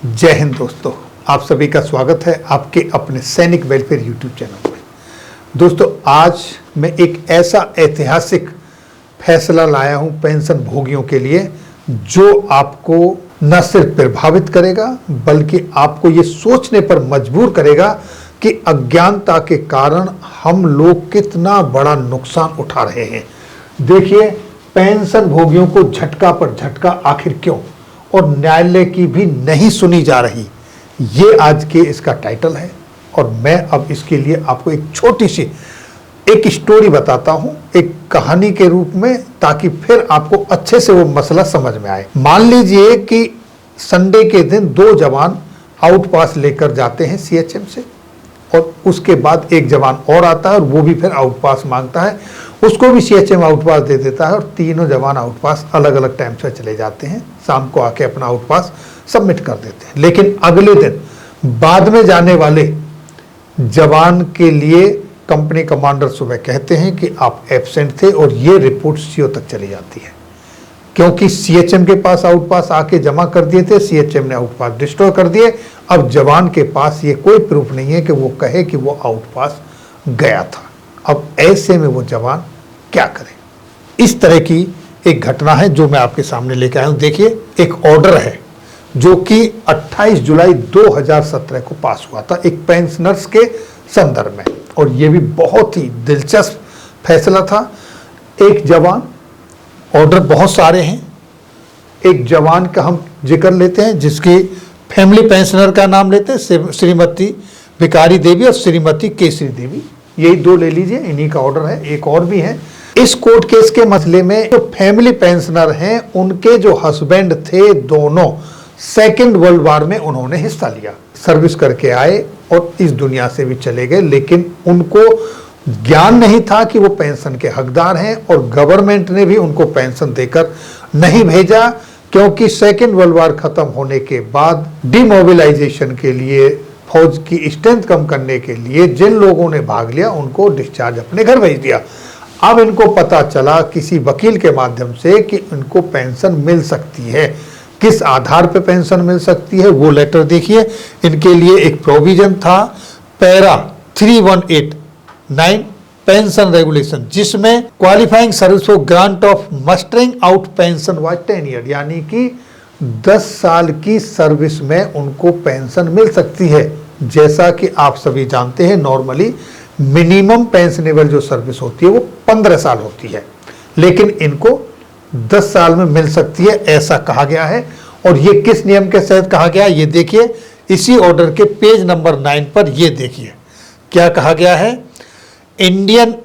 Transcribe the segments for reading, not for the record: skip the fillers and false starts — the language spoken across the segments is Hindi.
जय हिंद दोस्तों, आप सभी का स्वागत है आपके अपने सैनिक वेलफेयर यूट्यूब चैनल में। दोस्तों, आज मैं एक ऐसा ऐतिहासिक फैसला लाया हूं पेंशन भोगियों के लिए जो आपको न सिर्फ प्रभावित करेगा बल्कि आपको ये सोचने पर मजबूर करेगा कि अज्ञानता के कारण हम लोग कितना बड़ा नुकसान उठा रहे हैं। देखिए, पेंशन भोगियों को झटका पर झटका आखिर क्यों, और न्यायालय की भी नहीं सुनी जा रही, ये आज के इसका टाइटल है। और मैं अब इसके लिए आपको एक छोटी सी एक स्टोरी बताता हूं, एक कहानी के रूप में, ताकि फिर आपको अच्छे से वो मसला समझ में आए। मान लीजिए कि संडे के दिन दो जवान आउट पास लेकर जाते हैं सीएचएम से, और उसके बाद एक जवान और आता है और वो भी फिर आउट पास मांगता है, उसको भी सीएचएम आउट पास दे देता है और तीनों जवान आउट पास अलग अलग टाइम से चले जाते हैं। शाम को आके अपना आउट पास सबमिट कर देते हैं। लेकिन अगले दिन बाद में जाने वाले जवान के लिए कंपनी कमांडर सुबह कहते हैं कि आप एब्सेंट थे, और ये रिपोर्ट सीओ तक चली जाती है, क्योंकि सीएचएम के पास आउट पास आके जमा कर दिए थे, सीएचएम ने आउट पास डिस्ट्रॉय कर दिए। अब जवान के पास ये कोई प्रूफ नहीं है कि वो कहे कि वो आउट पास गया था। अब ऐसे में वो जवान क्या करे? इस तरह की एक घटना है जो मैं आपके सामने लेकर आया हूं। देखिए, एक ऑर्डर है जो कि 28 जुलाई 2017 को पास हुआ था एक पेंशनर्स के संदर्भ में, और ये भी बहुत ही दिलचस्प फैसला था। एक जवान, ऑर्डर बहुत सारे हैं, एक जवान का हम जिक्र लेते हैं जिसकी फैमिली पेंशनर का नाम लेते हैं, श्रीमती भिकारी देवी और श्रीमती केसरी देवी, यही दो ले लीजिए, इन्हीं का ऑर्डर है। एक और भी है। इस कोर्ट केस के मसले में जो फैमिली पेंशनर हैं, उनके जो हस्बैंड थे, दोनों सेकेंड वर्ल्ड वॉर में उन्होंने हिस्सा लिया, सर्विस करके आए और इस दुनिया से भी चले गए, लेकिन उनको ज्ञान नहीं था कि वो पेंशन के हकदार हैं, और गवर्नमेंट ने भी उनको पेंशन देकर नहीं भेजा, क्योंकि सेकेंड वर्ल्ड वॉर खत्म होने के बाद डिमोबिलाइजेशन के लिए, फौज की स्ट्रेंथ कम करने के लिए जिन लोगों ने भाग लिया उनको डिस्चार्ज अपने घर भेज दिया। अब इनको पता चला किसी वकील के माध्यम से कि इनको पेंशन मिल सकती है। किस आधार पे पेंशन मिल सकती है वो लेटर देखिए। इनके लिए एक प्रोविजन था, पैरा 3189 पेंशन रेगुलेशन, जिसमें qualifying service for grant of mustering out pension was 10 year, यानी कि 10 साल की सर्विस में उनको पेंशन मिल सकती है। जैसा कि आप सभी जानते हैं, नॉर्मली मिनिमम पेंशनेबल जो सर्विस होती है वो 15 साल होती है, लेकिन इनको 10 साल में मिल सकती है, ऐसा कहा गया है। और ये किस नियम के तहत कहा गया, ये देखिए इसी ऑर्डर के पेज नंबर 9 पर, ये देखिए क्या कहा गया है। Indian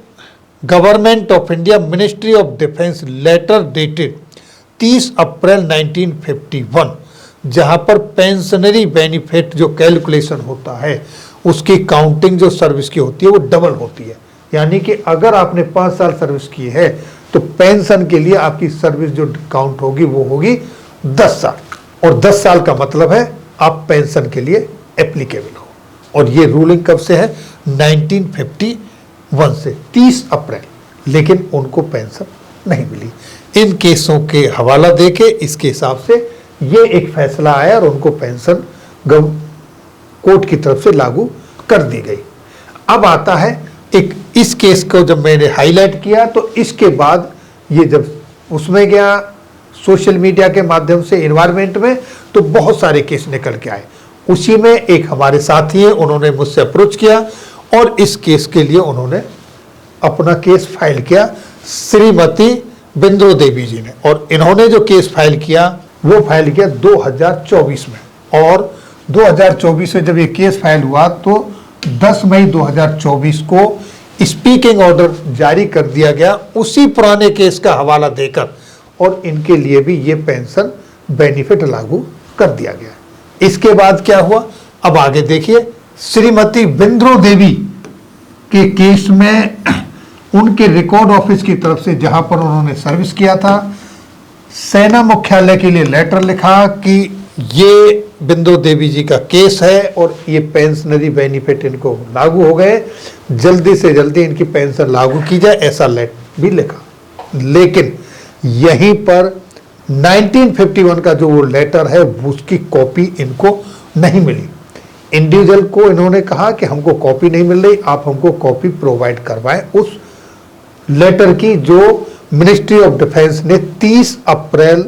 government of India, ministry of defence, letter dated 30 April 1951, जहां पर पेंशनरी बेनिफिट जो कैलकुलेशन होता है, उसकी काउंटिंग जो सर्विस की होती है वो डबल होती है। यानी कि अगर आपने 5 साल सर्विस की है तो पेंशन के लिए आपकी सर्विस जो काउंट होगी वो होगी 10 साल, और 10 साल का मतलब है आप पेंशन के लिए एप्लीकेबल हो। और ये रूलिंग कब से है? 1951 से 30 अप्रैल। लेकिन उनको पेंशन नहीं मिली। इन केसों के हवाला देके इसके हिसाब से ये एक फैसला आया और उनको पेंशन कोर्ट की तरफ से लागू कर दी गई। अब आता है एक, इस केस को जब मैंने हाईलाइट किया तो इसके बाद ये जब उसमें गया सोशल मीडिया के माध्यम से, एनवायरमेंट में, तो बहुत सारे केस निकल के आए। उसी में एक हमारे साथी हैं, उन्होंने मुझसे अप्रोच किया और इस केस के लिए उन्होंने अपना केस फाइल किया, श्रीमती बिंद्रो देवी जी ने। और इन्होंने जो केस फाइल किया वो फाइल किया 2024 में, और 2024 में जब ये केस फाइल हुआ तो 10 मई 2024 को स्पीकिंग ऑर्डर जारी कर दिया गया उसी पुराने केस का हवाला देकर, और इनके लिए भी ये पेंशन बेनिफिट लागू कर दिया गया। इसके बाद क्या हुआ, अब आगे देखिए। श्रीमती बिंद्रो देवी के केस में उनके रिकॉर्ड ऑफिस की तरफ से, जहां पर उन्होंने सर्विस किया था, सेना मुख्यालय के लिए लेटर लिखा कि ये बिंदु देवी जी का केस है और ये पेंशनरी बेनिफिट इनको लागू हो गए, जल्दी से जल्दी इनकी पेंशन लागू की जाए, ऐसा लेटर भी लिखा। लेकिन यहीं पर 1951 का जो वो लेटर है उसकी कॉपी इनको नहीं मिली। इंडिविजुअल को इन्होंने कहा कि हमको कॉपी नहीं मिल रही, आप हमको कॉपी प्रोवाइड करवाएं उस लेटर की जो मिनिस्ट्री ऑफ डिफेंस ने 30 अप्रैल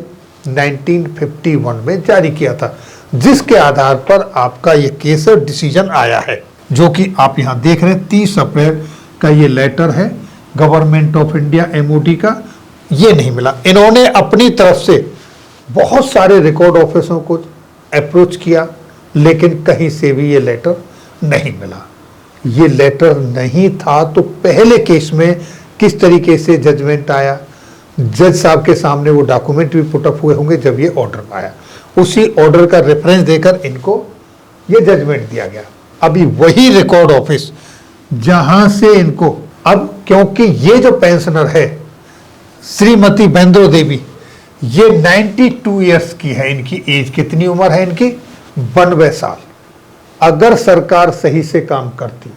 1951 में जारी किया था, जिसके आधार पर आपका ये केस डिसीजन आया है, जो कि आप यहां देख रहे हैं। 30 अप्रैल का ये लेटर है गवर्नमेंट ऑफ इंडिया MOD का, ये नहीं मिला। इन्होंने अपनी तरफ से बहुत सारे रिकॉर्ड ऑफिसों को अप्रोच किया, लेकिन कहीं से भी ये लेटर नहीं मिला। ये लेटर नहीं था तो पहले केस में किस तरीके से जजमेंट आया, जज साहब के सामने वो डॉक्यूमेंट भी पुटअप हुए होंगे जब ये ऑर्डर आया, उसी ऑर्डर का रेफरेंस देकर इनको ये जजमेंट दिया गया। अभी वही रिकॉर्ड ऑफिस जहां से इनको, अब क्योंकि ये जो पेंशनर है श्रीमती बेंद्रो देवी, ये 92 इयर्स की है। इनकी एज कितनी उम्र है इनकी? 92 साल। अगर सरकार सही से काम करती,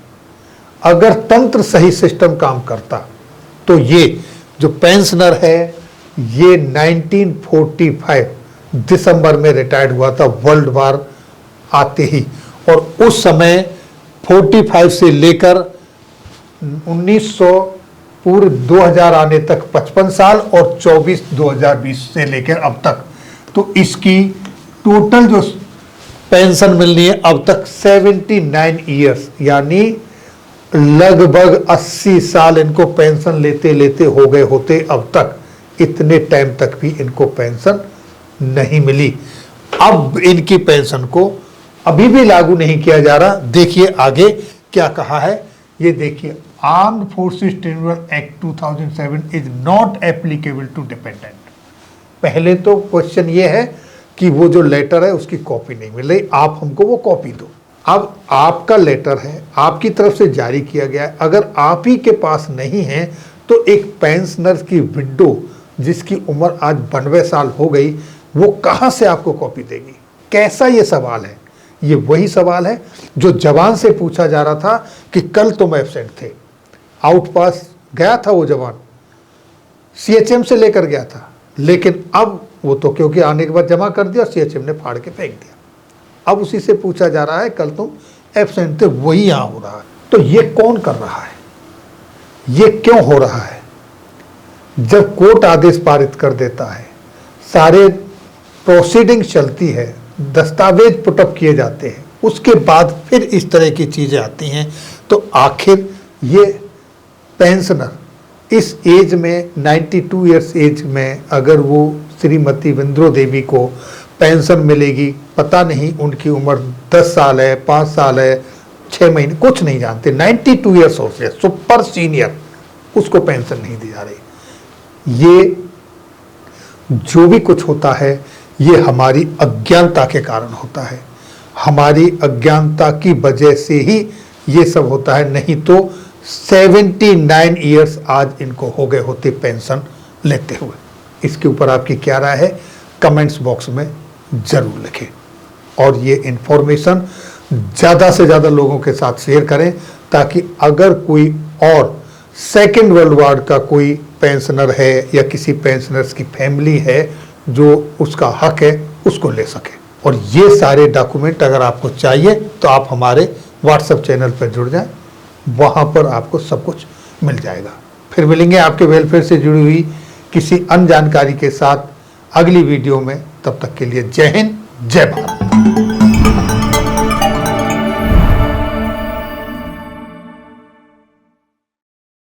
अगर तंत्र सही सिस्टम काम करता, तो ये जो पेंशनर है ये 1945 दिसंबर में रिटायर्ड हुआ था, वर्ल्ड वार आते ही। और उस समय 45 से लेकर 1900 पूरे 2000 आने तक 55 साल और 24 2020 से लेकर अब तक, तो इसकी टोटल जो पेंशन मिलनी है अब तक 79 इयर्स, यानी लगभग 80 साल इनको पेंशन लेते लेते हो गए होते अब तक। इतने टाइम तक भी इनको पेंशन नहीं मिली। अब इनकी पेंशन को अभी भी लागू नहीं किया जा रहा। देखिए आगे क्या कहा है, ये देखिए, armed forces tribunal act 2007 is not applicable to dependent. पहले तो क्वेश्चन ये है कि वो जो लेटर है उसकी कॉपी नहीं मिल रही, आप हमको वो कॉपी दो। अब आपका लेटर है, आपकी तरफ से जारी किया गया है, अगर आप ही के पास नहीं है तो एक पेंशनर की विडो जिसकी उम्र आज 92 साल हो गई, वो कहां से आपको कॉपी देगी? कैसा ये सवाल है? ये वही सवाल है जो जवान से पूछा जा रहा था कि कल तुम एब्सेंट थे, आउट पास गया था वो जवान, CHM से लेकर गया था, लेकिन अब वो तो क्योंकि आने के बाद जमा कर दिया, CHM ने फाड़ के फेंक दिया। अब उसी से पूछा जा रहा है कल तुम एब्सेंट थे, वही यहां हो रहा है। तो ये कौन कर रहा है? ये क्यों हो रहा है? जब कोर्ट आदेश पारित कर देता है, सारे प्रोसीडिंग चलती है, दस्तावेज पुटअप किए जाते हैं, उसके बाद फिर इस तरह की चीजें आती हैं, तो आखिर ये पेंशनर इस एज में 92 इयर्स एज में अगर वो श्रीमती बेंद्रो देवी को पेंशन मिलेगी, पता नहीं उनकी उम्र 10 साल है, 5 साल है, 6 महीने, कुछ नहीं जानते। 92 इयर्स हो गए, सुपर सीनियर, उसको पेंशन नहीं दी जा रही। ये जो भी कुछ होता है ये हमारी अज्ञानता के कारण होता है, हमारी अज्ञानता की वजह से ही ये सब होता है। नहीं तो 79 इयर्स आज इनको हो गए होते पेंशन लेते हुए। इसके ऊपर आपकी क्या राय है कमेंट्स बॉक्स में जरूर लिखें, और ये इंफॉर्मेशन ज़्यादा से ज़्यादा लोगों के साथ शेयर करें, ताकि अगर कोई और सेकेंड वर्ल्ड वार का कोई पेंशनर है या किसी पेंशनर्स की फैमिली है जो उसका हक है उसको ले सके। और ये सारे डॉक्यूमेंट अगर आपको चाहिए तो आप हमारे व्हाट्सएप चैनल पर जुड़ जाएं, वहाँ पर आपको सब कुछ मिल जाएगा। फिर मिलेंगे आपके वेलफेयर से जुड़ी हुई किसी अन्य जानकारी के साथ अगली वीडियो में। तब तक के लिए जय हिंद, जय भारत।